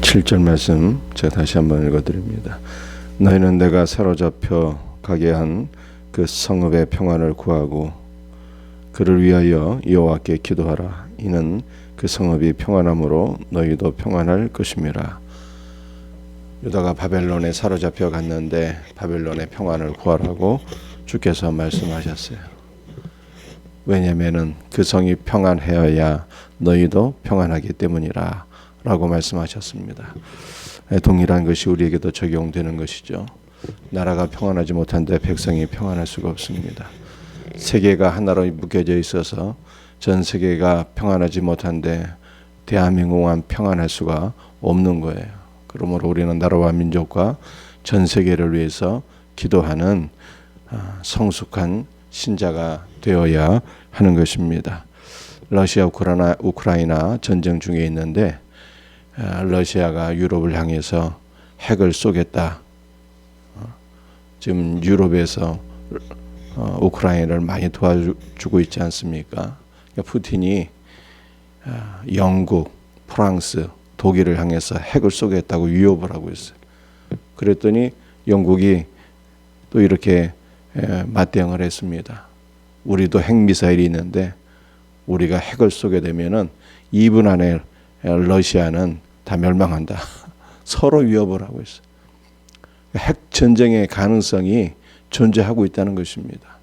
7절 말씀 제가 다시 한번 읽어드립니다. 너희는 내가 사로잡혀 가게 한 그 성읍의 평안을 구하고 그를 위하여 여호와께 기도하라. 이는 그 성읍이 평안함으로 너희도 평안할 것임이라. 유다가 바벨론에 사로잡혀 갔는데 바벨론의 평안을 구하라고 주께서 말씀하셨어요. 왜냐하면 그 성이 평안하여야 너희도 평안하기 때문이라 라고 말씀하셨습니다. 동일한 것이 우리에게도 적용되는 것이죠. 나라가 평안하지 못한데 백성이 평안할 수가 없습니다. 세계가 하나로 묶여져 있어서 전 세계가 평안하지 못한데 대한민국만 평안할 수가 없는 거예요. 그러므로 우리는 나라와 민족과 전 세계를 위해서 기도하는 성숙한 신자가 되어야 하는 것입니다. 러시아 우크라이나 전쟁 중에 있는데 러시아가 유럽을 향해서 핵을 쏘겠다. 지금 유럽에서 우크라이나를 많이 도와주고 있지 않습니까? 그러니까 푸틴이 영국, 프랑스, 독일을 향해서 핵을 쏘겠다고 위협을 하고 있어요. 그랬더니 영국이 또 이렇게 맞대응을 했습니다. 우리도 핵미사일이 있는데 우리가 핵을 쏘게 되면은 2분 안에 러시아는 다 멸망한다. 서로 위협을 하고 있어요. 핵 전쟁의 가능성이 존재하고 있다는 것입니다.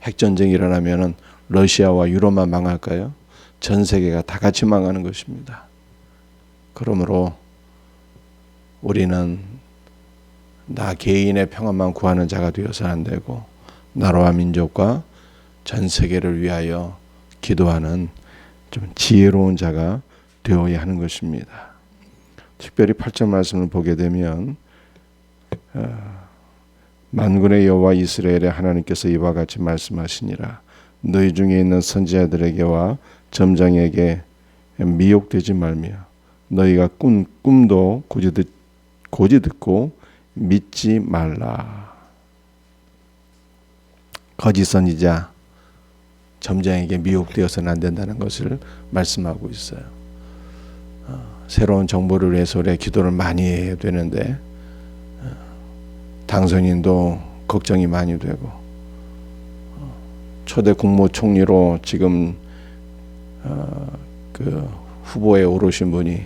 핵 전쟁이 일어나면은 러시아와 유럽만 망할까요? 전 세계가 다 같이 망하는 것입니다. 그러므로 우리는 나 개인의 평안만 구하는 자가 되어서는 안 되고 나라와 민족과 전 세계를 위하여 기도하는 좀 지혜로운 자가 되어야 하는 것입니다. 특별히 8절 말씀을 보게 되면 만군의 여호와 이스라엘의 하나님께서 이와 같이 말씀하시니라. 너희 중에 있는 선지자들에게와 점장에게 미혹되지 말며 너희가 꿈도 고지 듣고 믿지 말라. 거짓 선지자 점장에게 미혹되어서는 안 된다는 것을 말씀하고 있어요. 새로운 정보를 위해서 우리가 기도를 많이 해야 되는데 당선인도 걱정이 많이 되고 초대 국무총리로 지금 그 후보에 오르신 분이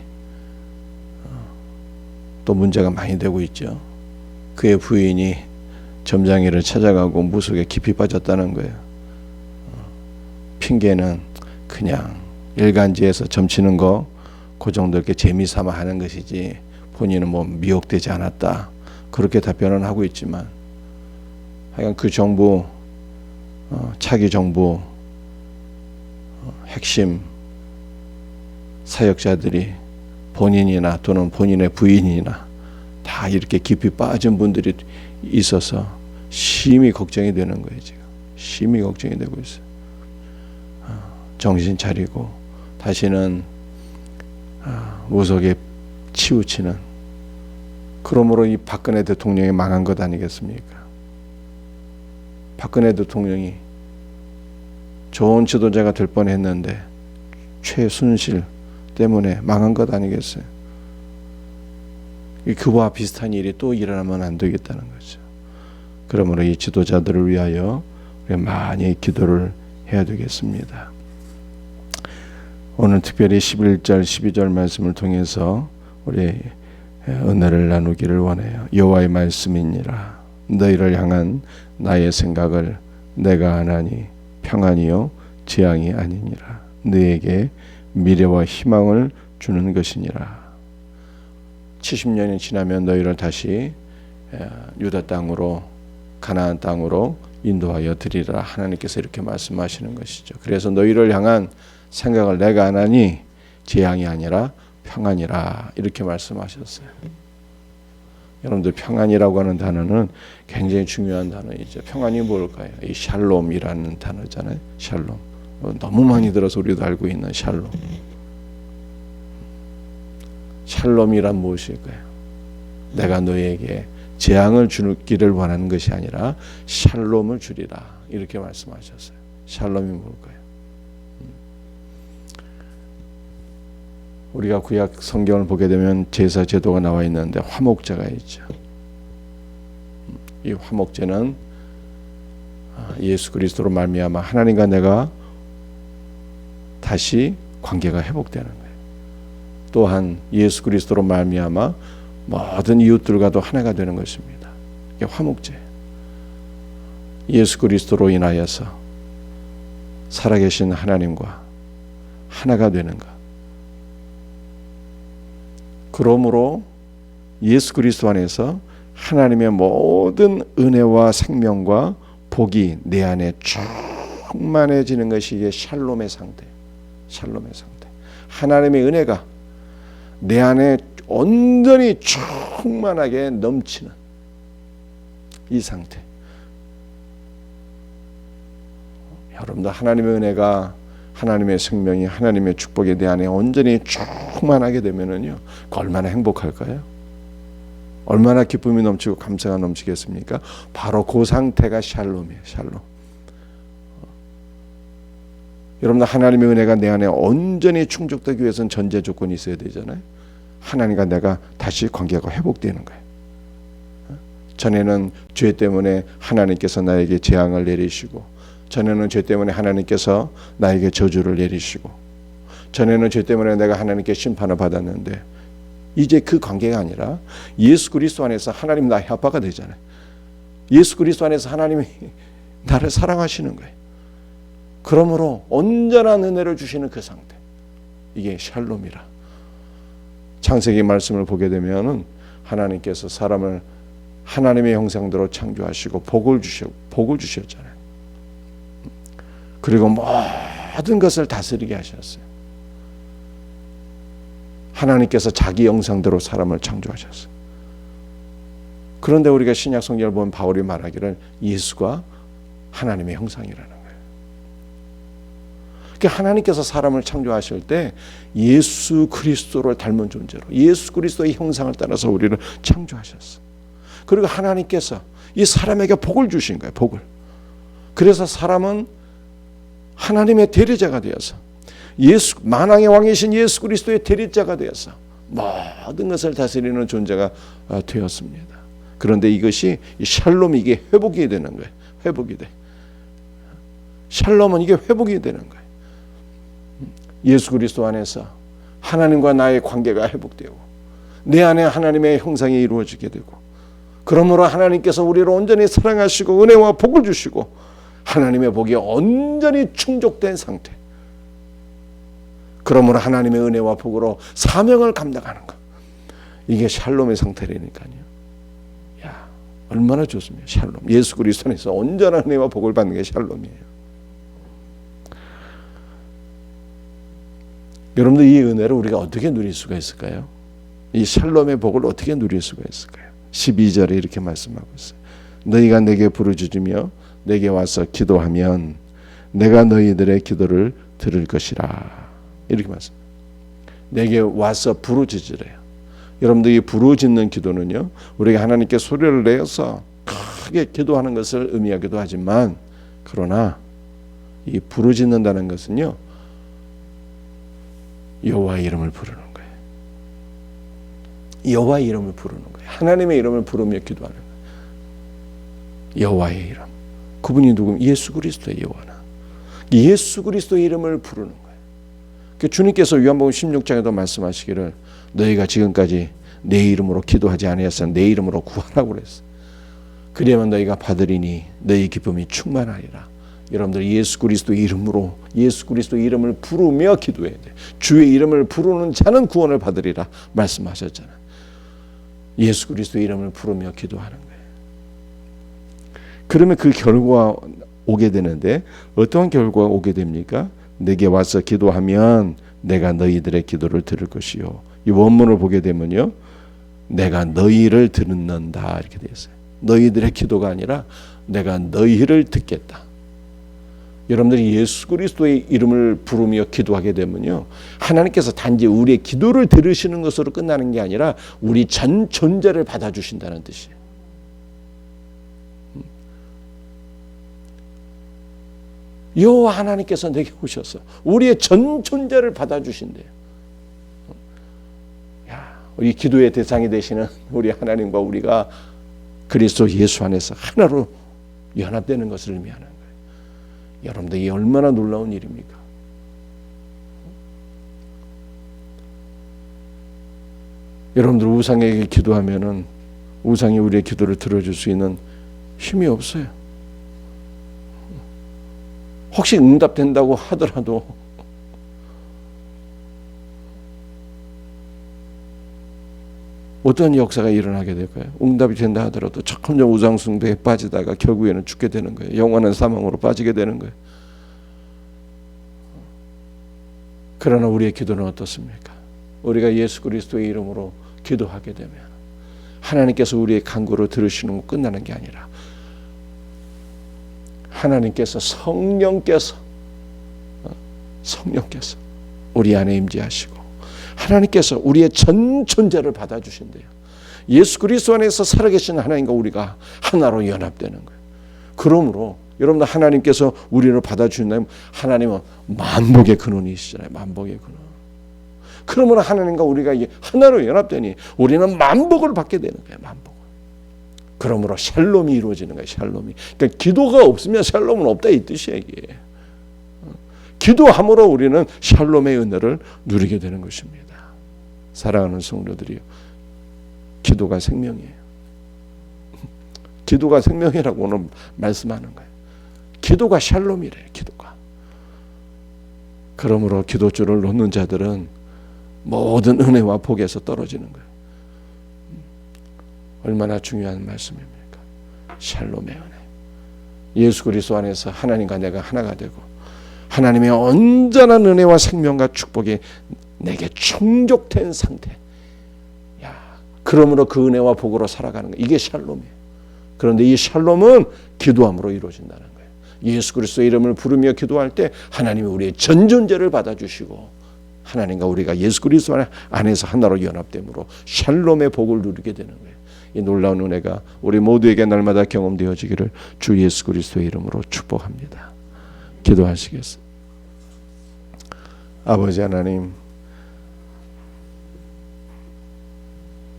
또 문제가 많이 되고 있죠. 그의 부인이 점장이를 찾아가고 무속에 깊이 빠졌다는 거예요. 핑계는 그냥 일간지에서 점치는 거 그 정도 이렇게 재미삼아 하는 것이지 본인은 뭐 미혹되지 않았다. 그렇게 답변을 하고 있지만 하여간 그 정부 차기 정부 핵심 사역자들이 본인이나 또는 본인의 부인이나 다 이렇게 깊이 빠진 분들이 있어서 심히 걱정이 되는 거예요. 지금 심히 걱정이 되고 있어요. 정신 차리고 다시는 무속에 치우치는, 그러므로 이 박근혜 대통령이 망한 것 아니겠습니까? 박근혜 대통령이 좋은 지도자가 될 뻔했는데 최순실 때문에 망한 것 아니겠어요? 그와 비슷한 일이 또 일어나면 안 되겠다는 거죠. 그러므로 이 지도자들을 위하여 많이 기도를 해야 되겠습니다. 오늘 특별히 11절 12절 말씀을 통해서 우리 은혜를 나누기를 원해요. 여호와의 말씀이니라. 너희를 향한 나의 생각을 내가 아나니 평안이요 재앙이 아니니라. 너에게 미래와 희망을 주는 것이니라. 70년이 지나면 너희를 다시 유다 땅으로 가나안 땅으로 인도하여 드리라. 하나님께서 이렇게 말씀하시는 것이죠. 그래서 너희를 향한 생각을 내가 안 하니 재앙이 아니라 평안이라 이렇게 말씀하셨어요. 여러분들 평안이라고 하는 단어는 굉장히 중요한 단어이죠. 평안이 뭘까요? 이 샬롬이라는 단어잖아요. 샬롬. 너무 많이 들어서 우리도 알고 있는 샬롬. 샬롬이란 무엇일까요? 내가 너희에게 재앙을 주기를 원하는 것이 아니라 샬롬을 주리라 이렇게 말씀하셨어요. 샬롬이 뭘까요? 우리가 구약 성경을 보게 되면 제사 제도가 나와 있는데 화목제가 있죠. 이 화목제는 예수 그리스도로 말미암아 하나님과 내가 다시 관계가 회복되는 거예요. 또한 예수 그리스도로 말미암아 모든 이웃들과도 하나가 되는 것입니다. 이게 화목제. 예수 그리스도로 인하여서 살아계신 하나님과 하나가 되는 것. 그러므로 예수 그리스도 안에서 하나님의 모든 은혜와 생명과 복이 내 안에 충만해지는 것이 이게 샬롬의 상태. 샬롬의 상태. 하나님의 은혜가 내 안에 온전히 충만하게 넘치는 이 상태. 여러분들 하나님의 은혜가, 하나님의 생명이, 하나님의 축복이 내 안에 온전히 충만하게 되면은요, 얼마나 행복할까요? 얼마나 기쁨이 넘치고 감사가 넘치겠습니까? 바로 그 상태가 샬롬이에요. 샬롬. 여러분들 하나님의 은혜가 내 안에 온전히 충족되기 위해서는 전제 조건이 있어야 되잖아요. 하나님과 내가 다시 관계가 회복되는 거예요. 전에는 죄 때문에 하나님께서 나에게 재앙을 내리시고, 전에는 죄 때문에 하나님께서 나에게 저주를 내리시고, 전에는 죄 때문에 내가 하나님께 심판을 받았는데, 이제 그 관계가 아니라 예수 그리스도 안에서 하나님 나의 아빠가 되잖아요. 예수 그리스도 안에서 하나님이 나를 사랑하시는 거예요. 그러므로 온전한 은혜를 주시는 그 상태, 이게 샬롬이라. 창세기 말씀을 보게 되면은 하나님께서 사람을 하나님의 형상대로 창조하시고 복을 주셨잖아요. 그리고 모든 것을 다스리게 하셨어요. 하나님께서 자기 형상대로 사람을 창조하셨어요. 그런데 우리가 신약 성경을 보면 바울이 말하기를 예수가 하나님의 형상이라는 거예요. 그러니까 하나님께서 사람을 창조하실 때 예수 그리스도를 닮은 존재로, 예수 그리스도의 형상을 따라서 우리를 창조하셨어요. 그리고 하나님께서 이 사람에게 복을 주신 거예요. 복을. 그래서 사람은 하나님의 대리자가 되어서, 만왕의 왕이신 예수 그리스도의 대리자가 되어서 모든 것을 다스리는 존재가 되었습니다. 그런데 이것이 샬롬이, 이게 회복이 되는 거예요. 회복이 돼. 샬롬은 이게 회복이 되는 거예요. 예수 그리스도 안에서 하나님과 나의 관계가 회복되고, 내 안에 하나님의 형상이 이루어지게 되고, 그러므로 하나님께서 우리를 온전히 사랑하시고 은혜와 복을 주시고, 하나님의 복이 온전히 충족된 상태. 그러므로 하나님의 은혜와 복으로 사명을 감당하는 것. 이게 샬롬의 상태라니까요. 야, 얼마나 좋습니까? 샬롬. 예수 그리스도 안에서 온전한 은혜와 복을 받는 게 샬롬이에요. 여러분들 이 은혜를 우리가 어떻게 누릴 수가 있을까요? 이 샬롬의 복을 어떻게 누릴 수가 있을까요? 12절에 이렇게 말씀하고 있어요. 너희가 내게 부르짖으며 내게 와서 기도하면 내가 너희들의 기도를 들을 것이라. 이렇게 말씀합니다. 내게 와서 부르짖으래요. 여러분들 이 부르짖는 기도는요, 우리가 하나님께 소리를 내서 크게 기도하는 것을 의미하기도 하지만, 그러나 이 부르짖는다는 것은요, 여호와의 이름을 부르는 거예요. 여호와의 이름을 부르는 거예요. 하나님의 이름을 부르며 기도하는 거예요. 여호와의 이름. 그분이 누구면 예수 그리스도의 여호와나. 예수 그리스도의 이름을 부르는 거예요. 주님께서 요한복음 16장에도 말씀하시기를 너희가 지금까지 내 이름으로 기도하지 아니하였으나 내 이름으로 구하라고 그랬어요. 그리하면 너희가 받으리니 너희 기쁨이 충만하리라. 여러분들 예수 그리스도 이름으로, 예수 그리스도 이름을 부르며 기도해야 돼. 주의 이름을 부르는 자는 구원을 받으리라 말씀하셨잖아요. 예수 그리스도 이름을 부르며 기도하는 거예요. 그러면 그 결과가 오게 되는데, 어떤 결과가 오게 됩니까? 내게 와서 기도하면 내가 너희들의 기도를 들을 것이요. 이 원문을 보게 되면요, 내가 너희를 듣는다 이렇게 되어 있어요. 너희들의 기도가 아니라 내가 너희를 듣겠다. 여러분들이 예수 그리스도의 이름을 부르며 기도하게 되면요, 하나님께서 단지 우리의 기도를 들으시는 것으로 끝나는 게 아니라 우리 전 존재를 받아주신다는 뜻이에요. 여호와 하나님께서 내게 오셔서 우리의 전 존재를 받아주신대요. 우리 기도의 대상이 되시는 우리 하나님과 우리가 그리스도 예수 안에서 하나로 연합되는 것을 의미하는 거예요. 여러분들 이게 얼마나 놀라운 일입니까? 여러분들 우상에게 기도하면은 우상이 우리의 기도를 들어줄 수 있는 힘이 없어요. 혹시 응답된다고 하더라도 어떤 역사가 일어나게 될까요? 응답이 된다 하더라도 점점 우상숭배에 빠지다가 결국에는 죽게 되는 거예요. 영원한 사망으로 빠지게 되는 거예요. 그러나 우리의 기도는 어떻습니까? 우리가 예수 그리스도의 이름으로 기도하게 되면 하나님께서 우리의 간구를 들으시는 거 끝나는 게 아니라 하나님께서 성령께서 우리 안에 임재하시고 하나님께서 우리의 전 존재를 받아주신대요. 예수 그리스도 안에서 살아계신 하나님과 우리가 하나로 연합되는 거예요. 그러므로 여러분들 하나님께서 우리를 받아주신다면 하나님은 만복의 근원이시잖아요. 만복의 근원. 그러면 하나님과 우리가 하나로 연합되니 우리는 만복을 받게 되는 거예요. 만복을. 그러므로 샬롬이 이루어지는 거예요. 샬롬이. 그러니까 기도가 없으면 샬롬은 없다 이 뜻이에요. 이게. 기도함으로 우리는 샬롬의 은혜를 누리게 되는 것입니다. 사랑하는 성도들이요, 기도가 생명이에요. 기도가 생명이라고 오늘 말씀하는 거예요. 기도가 샬롬이래요. 기도가. 그러므로 기도줄을 놓는 자들은 모든 은혜와 복에서 떨어지는 거예요. 얼마나 중요한 말씀입니까? 샬롬의 은혜. 예수 그리스도 안에서 하나님과 내가 하나가 되고 하나님의 온전한 은혜와 생명과 축복이 내게 충족된 상태. 야, 그러므로 그 은혜와 복으로 살아가는 거예요. 이게 샬롬이에요. 그런데 이 샬롬은 기도함으로 이루어진다는 거예요. 예수 그리스도의 이름을 부르며 기도할 때 하나님이 우리의 전 존재를 받아주시고 하나님과 우리가 예수 그리스도 안에서 하나로 연합됨으로 샬롬의 복을 누리게 되는 거예요. 이 놀라운 은혜가 우리 모두에게 날마다 경험되어지기를 주 예수 그리스도의 이름으로 축복합니다. 기도하시겠습니다. 아버지 하나님,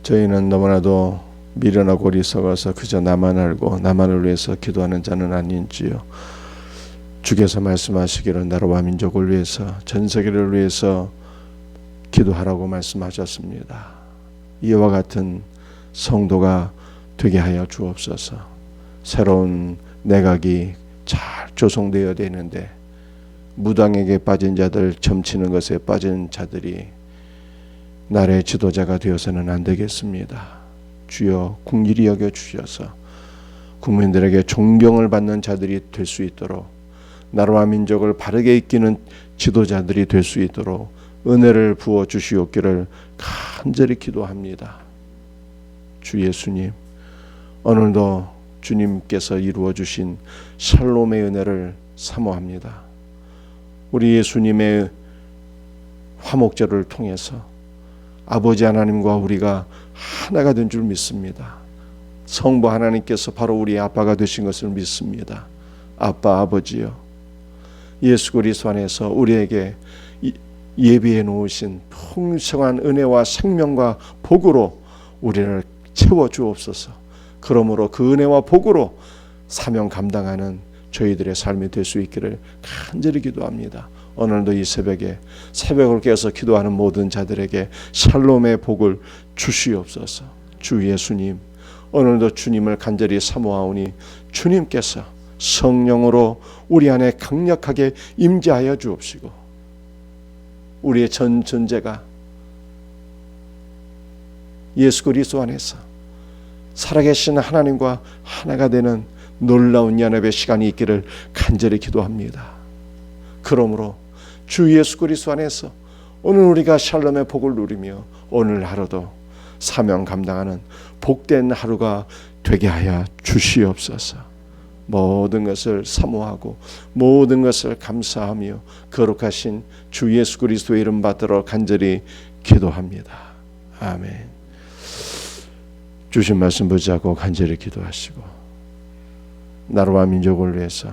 저희는 너무나도 미련하고 어리석어서 그저 나만 알고 나만을 위해서 기도하는 자는 아닌지요. 주께서 말씀하시기를 나라와 민족을 위해서 전 세계를 위해서 기도하라고 말씀하셨습니다. 이와 같은 성도가 되게 하여 주옵소서. 새로운 내각이 잘 조성되어야 되는데 무당에게 빠진 자들, 점치는 것에 빠진 자들이 나라의 지도자가 되어서는 안 되겠습니다. 주여 긍휼히 여겨 주셔서 국민들에게 존경을 받는 자들이 될 수 있도록 나라와 민족을 바르게 이끄는 지도자들이 될 수 있도록 은혜를 부어 주시옵기를 간절히 기도합니다. 주 예수님, 오늘도 주님께서 이루어 주신 샬롬의 은혜를 사모합니다. 우리 예수님의 화목제를 통해서 아버지 하나님과 우리가 하나가 된 줄 믿습니다. 성부 하나님께서 바로 우리의 아빠가 되신 것을 믿습니다. 아빠, 아버지요, 예수 그리스도 안에서 우리에게 예비해 놓으신 풍성한 은혜와 생명과 복으로 우리를 채워 주옵소서. 그러므로 그 은혜와 복으로 사명 감당하는 저희들의 삶이 될 수 있기를 간절히 기도합니다. 오늘도 이 새벽에 새벽을 깨서 기도하는 모든 자들에게 샬롬의 복을 주시옵소서. 주 예수님, 오늘도 주님을 간절히 사모하오니 주님께서 성령으로 우리 안에 강력하게 임재하여 주옵시고 우리의 전 존재가 예수 그리스도 안에서 살아계신 하나님과 하나가 되는 놀라운 연합의 시간이 있기를 간절히 기도합니다. 그러므로 주 예수 그리스도 안에서 오늘 우리가 샬롬의 복을 누리며 오늘 하루도 사명 감당하는 복된 하루가 되게 하여 주시옵소서. 모든 것을 사모하고 모든 것을 감사하며 거룩하신 주 예수 그리스도의 이름 받들어 간절히 기도합니다. 아멘. 주신 말씀 붙잡고 간절히 기도하시고 나라와 민족을 위해서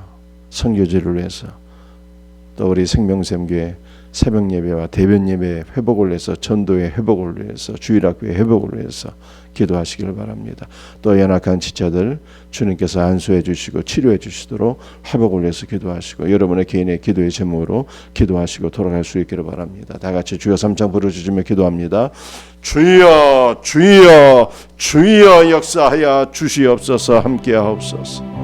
선교지를 위해서 또 우리 생명샘교회 새벽 예배와 대변 예배의 회복을 위해서, 전도의 회복을 위해서, 주일학교의 회복을 위해서 기도하시길 바랍니다. 또 연약한 지체들 주님께서 안수해 주시고 치료해 주시도록 회복을 위해서 기도하시고, 여러분의 개인의 기도의 제목으로 기도하시고 돌아갈 수 있기를 바랍니다. 다 같이 주여 3장 부르짖으며 기도합니다. 주여 주여 주여 역사하여 주시옵소서. 함께하옵소서.